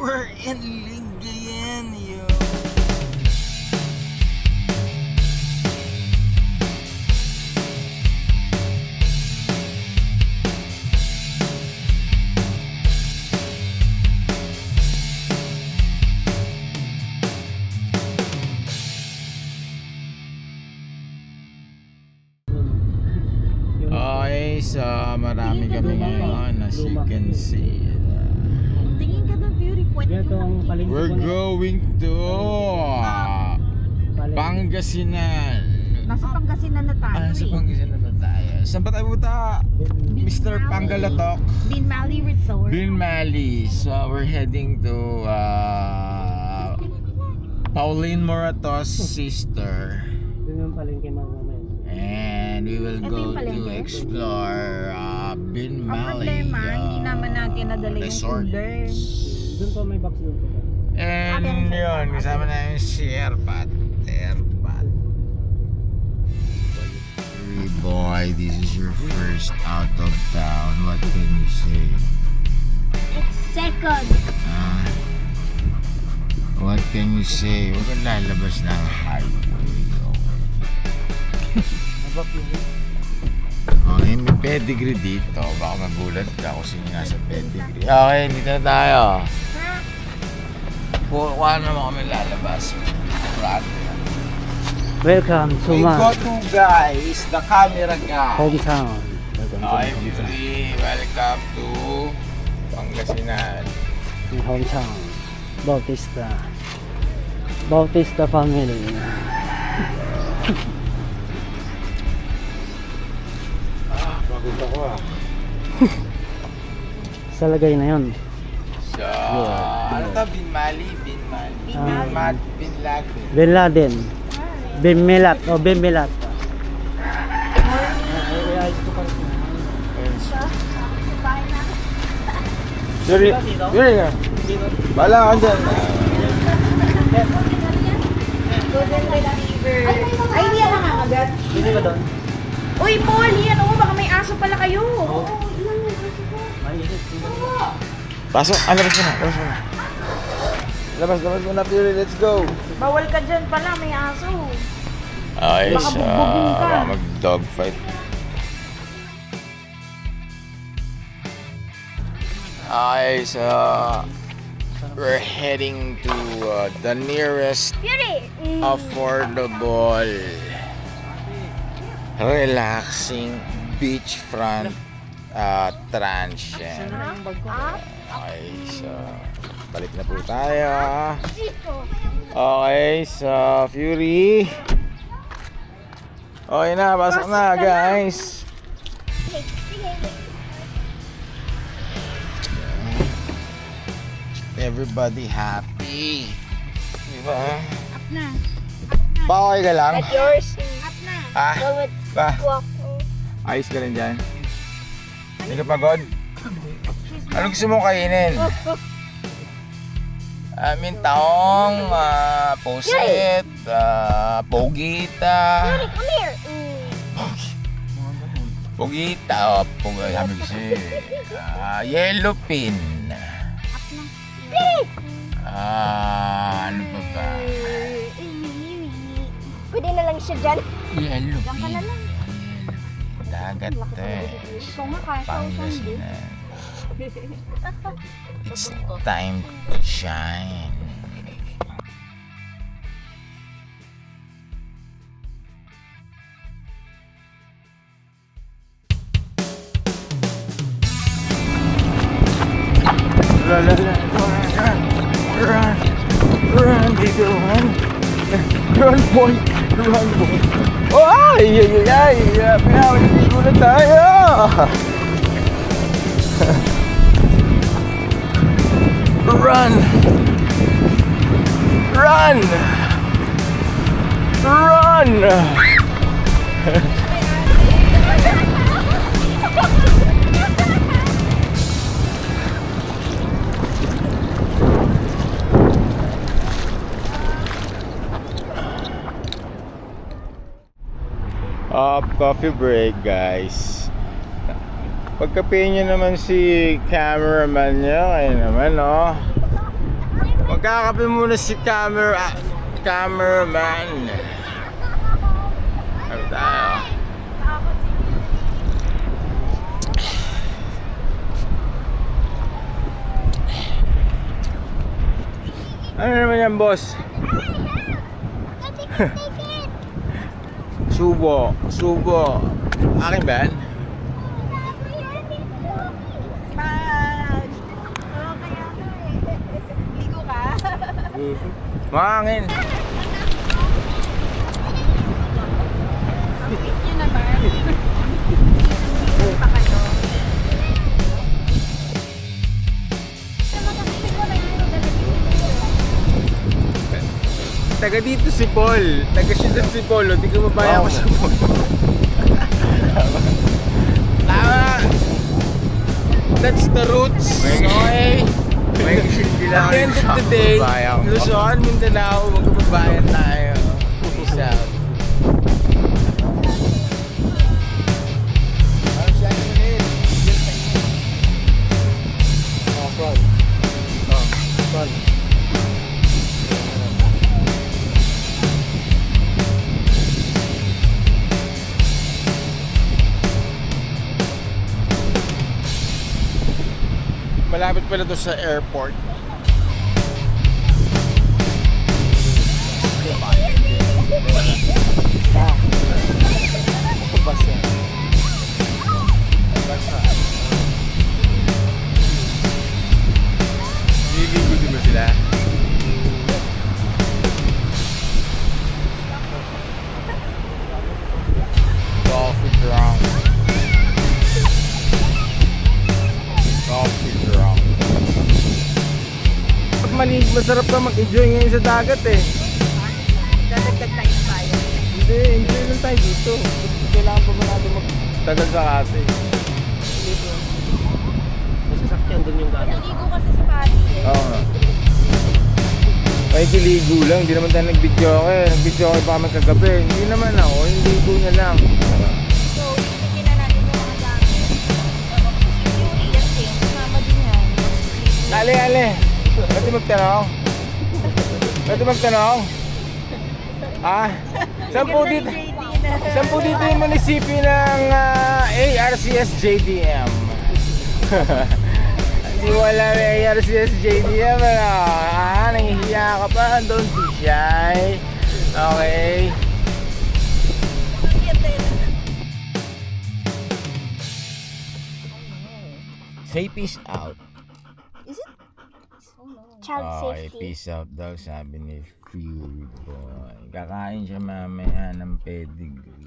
We're in Lingayen, yo. Okay, so marami kami ngayon as you can see. Tingin ka doon, Fury. Pwede Ito ang palengke We're ko na. going to Pangasinan. Nasa Pangasinan na tayo Sa Pangasinan na tayo. Saan ba tayo punta? Mr. Pangalatok, Bin Mali Resort. Bin Mali. So we're heading to Pauline Morato's sister. Doon yung palengke mamaya. And we will Ito go yung palengke? to explore Bin Ang Mali problema, hindi naman natin nadala yung resort. cooler. Doon po may box doon po. And yun, kasama namin si Erpat. Hey boy, this is your first out of town. What can you say? It's second. What can you say? Huwag kang lalabas ng highway. Okay, may pedigree dito. Baka magulat ka kung sino nasa pedigree. Okay, dito na tayo. Kung ano naman kami lalabas. Welcome to We my go to guys, the camera guy. hometown. Okay, Fury, welcome to Pangasinan. My hometown. Bautista family. Pagod ako Sa lagay na yon. So, ano to? Bin Mali? Bin Laden. Bin Laden. Bin Milat. O Bin Milat. Yuri nga. Bala ka dyan. Golden Retriever. Ay, hindi yan ang agad. Hindi ba doon? Uy, Paul, yan o. Baka may aso pala kayo. Pasok, labas mo na. Labas mo na, Fury. Let's go. Bawal ka dyan pala, may aso. Okay, Baka bugbugin ka. baka mag-dogfight. Okay, so we're heading to the nearest affordable, relaxing beachfront transient. Okay, so balik na po tayo. Okay, so Fury. Okay na, pasok na guys. Everybody happy. Diba? Up na. Bakay ka lang? Yours. Up na. Ah, ba? Walk. Ayos ka rin dyan? Hindi ka pagod? Ano gusto mong kainin? Mintahong, pusit, pogita. Come here. Pogita, sabi ko siya. Yellow pin. Ano pa ba? Pwede na lang siya dyan. Yellow Diyan ka pin. na lang. Dagat Ikaw nga kasha o sandi. Pangasinan. It's time to shine. Run, Digo, run. Run, boy. Run, boy. Oh, ay. Pinawaligo na tayo. Run. Run. Run. Coffee break, guys. Pagkape nyo naman si cameraman nyo, kayo naman, no? Magkakape muna si cameraman. Kape tayo. Ano naman yan, boss? Subo. Akin ba yan? Pag. Oo, kaya ka eh. Ligo ka? Mahangin. Yun naman. Ligo pa kayo. Taga dito si Paul. Taga siya si Paul. Hindi ka mabaya ko sa Paul. Tama. That's the roots. Okay. May kisilbi lang At the end of the day, Luzon, Mindanao, magkababayan tayo. Peace out. Malapit pala to sa airport. Basta. Liligo din ba sila? Coffee drunk. Masarap ka mag-enjoy ngayon sa dagat eh. Dadagdag tayo ng bayan. Hindi, enjoy lang tayo dito. Kailangan pa ba natin magtagal sa ate? May sasakyan dun yung gano'n. Ligo kasi sa Pali eh. Oo nga. May kiligo lang, hindi naman tayo nag-video eh. Nag-video pa kami kagabi. Hindi naman ako, yung ligo niya lang. So, itigil na natin yung mga gamit. Yung iyak eh. Mama din yan. Ale. Pwede magtanong? Ah? Saan po dito? Saan po dito yung munisipyo ng ARCS JDM? Hindi mo alam yung ARCS JDM, ano? Nangihiya ka pa? Don't be shy. Okay? Say peace out. Is it? Oh no. Child Okay, safety. peace out daw, sabi ni Fury Boy. Kakain siya mamaya ng pedigree.